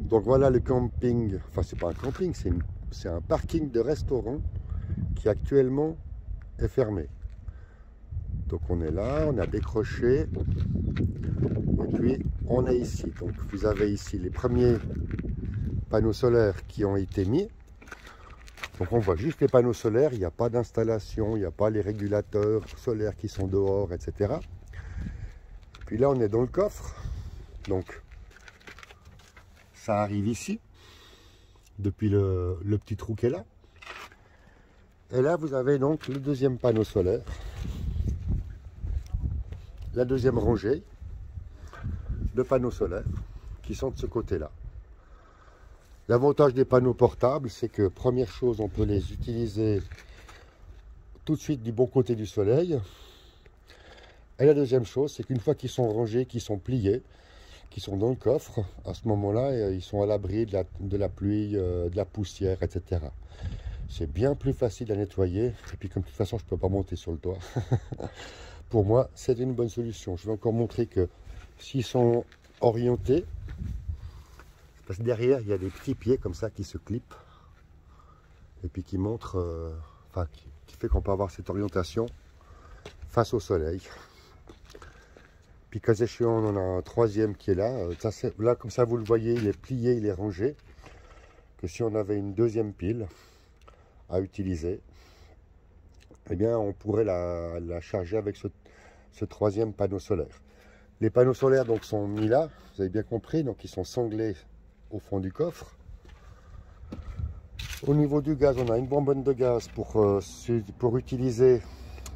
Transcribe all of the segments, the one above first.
Donc voilà le camping, enfin c'est pas un camping, c'est un parking de restaurant qui actuellement est fermé. Donc on est là, on a décroché, et puis on est ici. Donc vous avez ici les premiers panneaux solaires qui ont été mis. Donc on voit juste les panneaux solaires, il n'y a pas d'installation, il n'y a pas les régulateurs solaires qui sont dehors, etc. Puis là on est dans le coffre, donc ça arrive ici, depuis le petit trou qui est là. Et là vous avez donc le deuxième panneau solaire, la deuxième rangée de panneaux solaires qui sont de ce côté-là. L'avantage des panneaux portables, c'est que première chose, on peut les utiliser tout de suite du bon côté du soleil. Et la deuxième chose, c'est qu'une fois qu'ils sont rangés, qu'ils sont pliés, qu'ils sont dans le coffre, à ce moment-là, ils sont à l'abri de la pluie, de la poussière, etc. C'est bien plus facile à nettoyer. Et puis comme de toute façon, je ne peux pas monter sur le toit. Pour moi, c'est une bonne solution. Je vais encore montrer que s'ils sont orientés, parce que derrière, il y a des petits pieds comme ça qui se clipent et puis qui montrent, qui fait qu'on peut avoir cette orientation face au soleil. Puis cas échéant, on en a un troisième qui est là. Là, comme ça, vous le voyez, il est plié, il est rangé. Que si on avait une deuxième pile à utiliser, eh bien, on pourrait la charger avec ce troisième panneau solaire. Les panneaux solaires donc sont mis là, vous avez bien compris, donc ils sont sanglés au fond du coffre. Au niveau du gaz, on a une bonbonne de gaz pour utiliser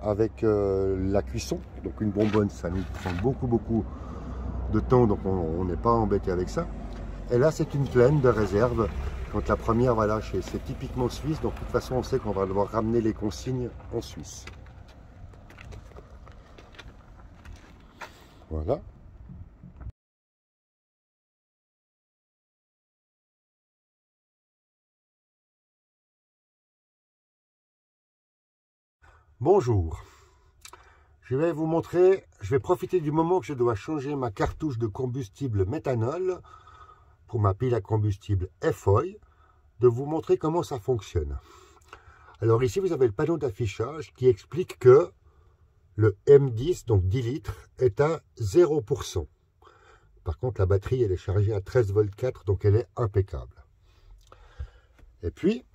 avec la cuisson. Donc une bonbonne, ça nous prend beaucoup de temps, donc on n'est pas embêté avec ça. Et là, c'est une plaine de réserve. Quand la première va lâcher, c'est typiquement suisse, donc de toute façon, on sait qu'on va devoir ramener les consignes en Suisse. Voilà. Bonjour. Je vais vous montrer, je vais profiter du moment que je dois changer ma cartouche de combustible méthanol pour ma pile à combustible FOI, de vous montrer comment ça fonctionne. Alors ici, vous avez le panneau d'affichage qui explique que le M10, donc 10 litres, est à 0%. Par contre, la batterie, elle est chargée à 13 volts 4, donc elle est impeccable. Et puis,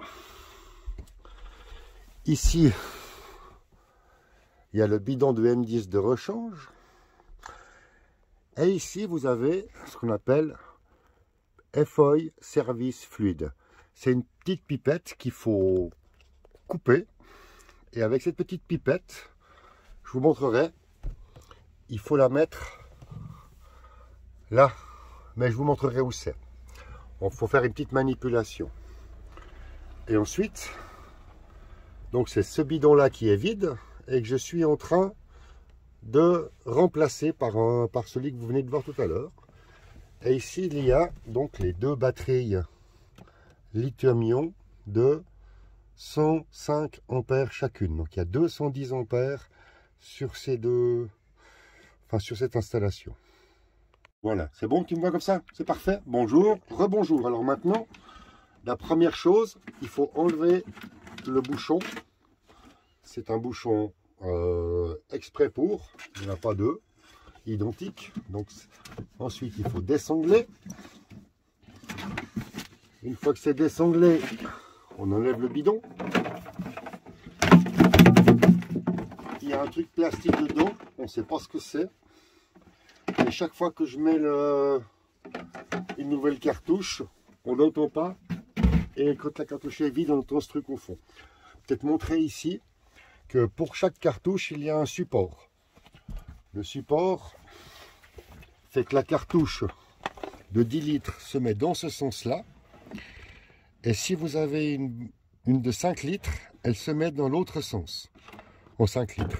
ici, il y a le bidon de M10 de rechange. Et ici, vous avez ce qu'on appelle FOI Service Fluide. C'est une petite pipette qu'il faut couper. Et avec cette petite pipette, je vous montrerai, il faut la mettre là. Mais je vous montrerai où c'est. Il faut faire une petite manipulation. Et ensuite, donc c'est ce bidon-là qui est vide et que je suis en train de remplacer par celui que vous venez de voir tout à l'heure. Et ici, il y a donc les deux batteries lithium-ion de 105 ampères chacune. Donc il y a 210 ampères sur ces deux, sur cette installation. Voilà, c'est bon, tu me vois comme ça? C'est parfait. Bonjour, rebonjour. Alors maintenant, la première chose, il faut enlever le bouchon. C'est un bouchon exprès pour, il n'y en a pas deux identiques. Donc ensuite, il faut désangler. Une fois que c'est désanglé, on enlève le bidon. Il y a un truc plastique dedans, on ne sait pas ce que c'est. Et chaque fois que je mets une nouvelle cartouche, on n'entend pas. Et quand la cartouche est vide, on entend ce truc au fond. Peut-être montrer ici que pour chaque cartouche, il y a un support. Le support fait que la cartouche de 10 litres se met dans ce sens-là. Et si vous avez une de 5 litres, elle se met dans l'autre sens, en 5 litres.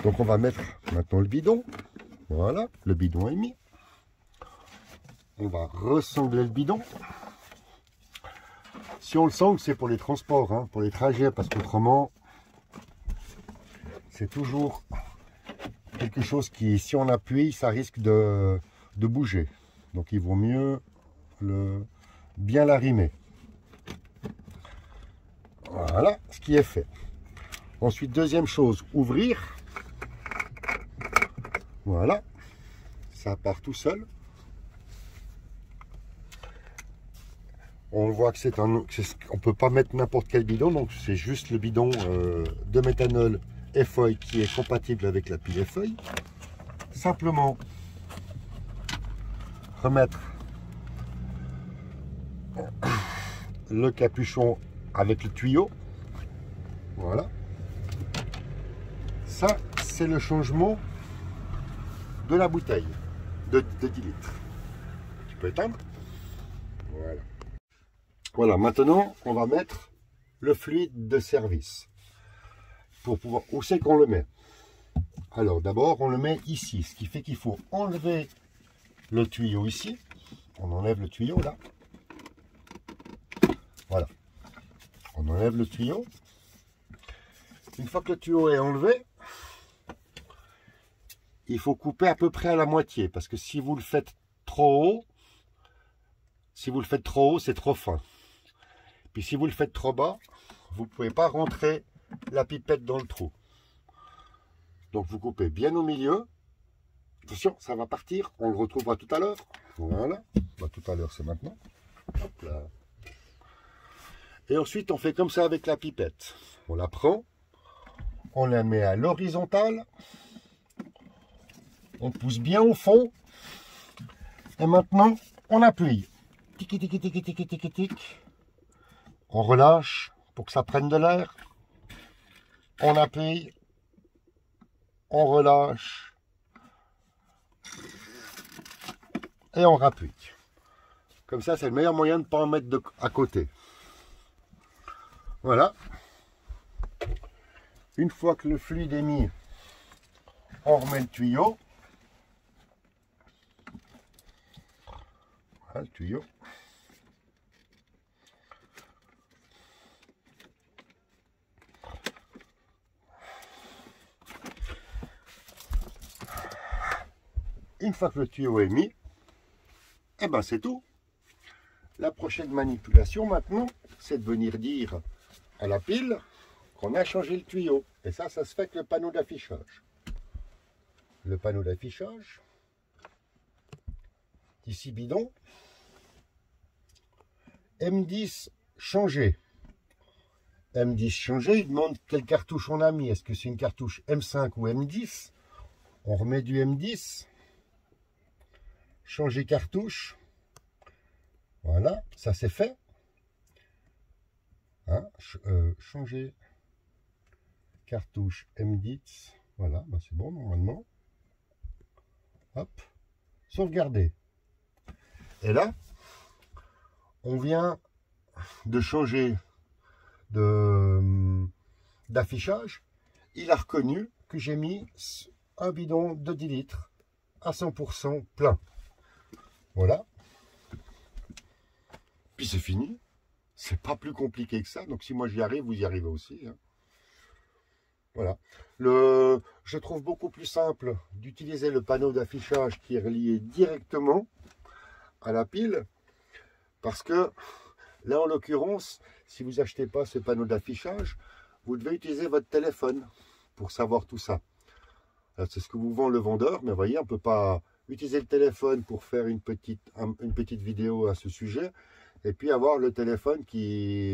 Donc on va mettre maintenant le bidon. Voilà, le bidon est mis. On va ressangler le bidon. Si on le sangle, c'est pour les transports, hein, pour les trajets, parce qu'autrement, c'est toujours quelque chose qui, si on appuie, ça risque de bouger. Donc il vaut mieux bien l'arrimer. Voilà ce qui est fait. Ensuite, deuxième chose, ouvrir. Voilà, ça part tout seul. On voit que c'est un, on peut pas mettre n'importe quel bidon, donc c'est juste le bidon de méthanol EFOY qui est compatible avec la pile EFOY. Simplement remettre le capuchon avec le tuyau. Voilà. Ça, c'est le changement de la bouteille de 10 litres. Tu peux éteindre. Voilà. Voilà, maintenant, on va mettre le fluide de service. Pour pouvoir, où c'est qu'on le met? Alors, d'abord, on le met ici. Ce qui fait qu'il faut enlever le tuyau ici. On enlève le tuyau, là. Voilà. On enlève le tuyau. Une fois que le tuyau est enlevé, il faut couper à peu près à la moitié. Parce que si vous le faites trop haut, c'est trop fin. Puis si vous le faites trop bas, vous ne pouvez pas rentrer la pipette dans le trou. Donc vous coupez bien au milieu. Attention, ça va partir. On le retrouvera tout à l'heure. Voilà. Bah, tout à l'heure, c'est maintenant. Hop là. Et ensuite, on fait comme ça avec la pipette. On la prend. On la met à l'horizontale. On pousse bien au fond. Et maintenant, on appuie. Tic, tic, tic, tic, tic, tic, tic. On relâche pour que ça prenne de l'air. On appuie. On relâche. Et on rappuie. Comme ça, c'est le meilleur moyen de ne pas en mettre à côté. Voilà. Une fois que le fluide est mis, on remet le tuyau. Voilà le tuyau. Une fois que le tuyau est mis, et ben c'est tout. La prochaine manipulation maintenant, c'est de venir dire à la pile qu'on a changé le tuyau. Et ça se fait avec le panneau d'affichage. Le panneau d'affichage, ici bidon, M10 changé. M10 changé, il demande quelle cartouche on a mis. Est-ce que c'est une cartouche M5 ou M10? On remet du M10. Changer cartouche. Voilà, ça c'est fait. Hein, changer cartouche M10. Voilà, bah c'est bon normalement. Hop, sauvegarder. Et là, on vient de changer d'affichage. Il a reconnu que j'ai mis un bidon de 10 litres à 100% plein. Voilà. Puis c'est fini. C'est pas plus compliqué que ça. Donc si moi j'y arrive, vous y arrivez aussi. Hein. Voilà. Je trouve beaucoup plus simple d'utiliser le panneau d'affichage qui est relié directement à la pile. Parce que là, en l'occurrence, si vous n'achetez pas ce panneau d'affichage, vous devez utiliser votre téléphone pour savoir tout ça. C'est ce que vous vend le vendeur, mais vous voyez, on ne peut pas utiliser le téléphone pour faire une petite vidéo à ce sujet, et puis avoir le téléphone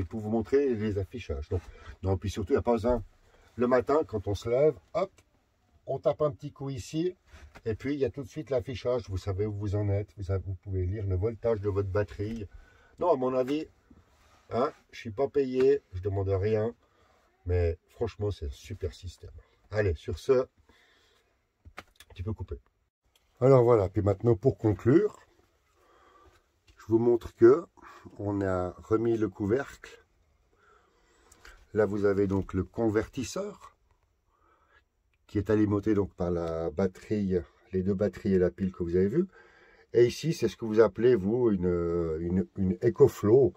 pour vous montrer les affichages. Donc, non, puis surtout, il n'y a pas besoin. Le matin, quand on se lève, hop, on tape un petit coup ici, et puis il y a tout de suite l'affichage. Vous savez où vous en êtes, vous pouvez lire le voltage de votre batterie. Non, à mon avis, hein, je ne suis pas payé, je ne demande rien, mais franchement, c'est un super système. Allez, sur ce, tu peux couper. Alors voilà, puis maintenant pour conclure, je vous montre que on a remis le couvercle. Là, vous avez donc le convertisseur qui est alimenté donc par la batterie, les deux batteries et la pile que vous avez vu. Et ici, c'est ce que vous appelez, vous, une EcoFlow.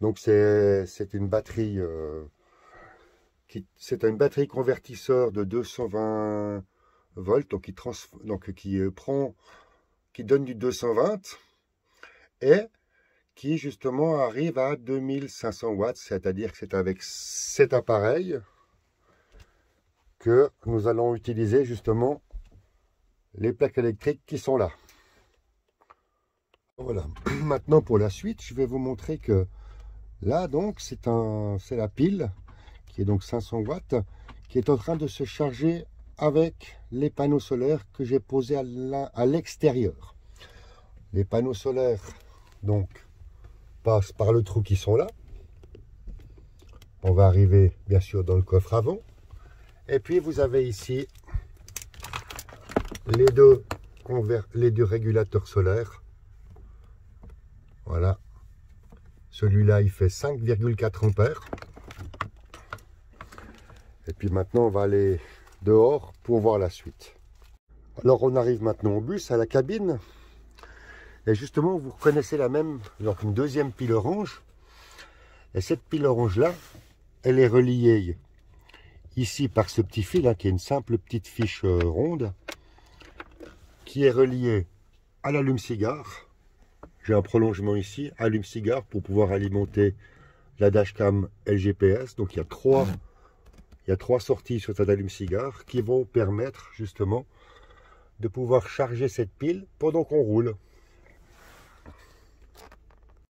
Donc, c'est une batterie c'est une batterie convertisseur de 220 volts, donc qui donne du 220. Et qui justement arrive à 2500 watts, c'est-à-dire que c'est avec cet appareil que nous allons utiliser justement les plaques électriques qui sont là. Voilà, maintenant pour la suite, je vais vous montrer que là donc c'est la pile qui est donc 500 watts qui est en train de se charger avec les panneaux solaires que j'ai posés à l'extérieur. Les panneaux solaires donc passent par le trou qui sont là. On va arriver bien sûr dans le coffre avant. Et puis vous avez ici les deux régulateurs solaires. Voilà. Celui-là il fait 5,4 ampères. Et puis maintenant on va aller dehors pour voir la suite. Alors on arrive maintenant au bus, à la cabine. Et justement vous reconnaissez la même, donc une deuxième pile orange. Et cette pile orange là, elle est reliée ici par ce petit fil, hein, qui est une simple petite fiche ronde, qui est reliée à l'allume-cigare. J'ai un prolongement ici, allume-cigare, pour pouvoir alimenter la dashcam LGPS. Donc il y a trois sorties sur cet allume-cigare qui vont permettre justement de pouvoir charger cette pile pendant qu'on roule.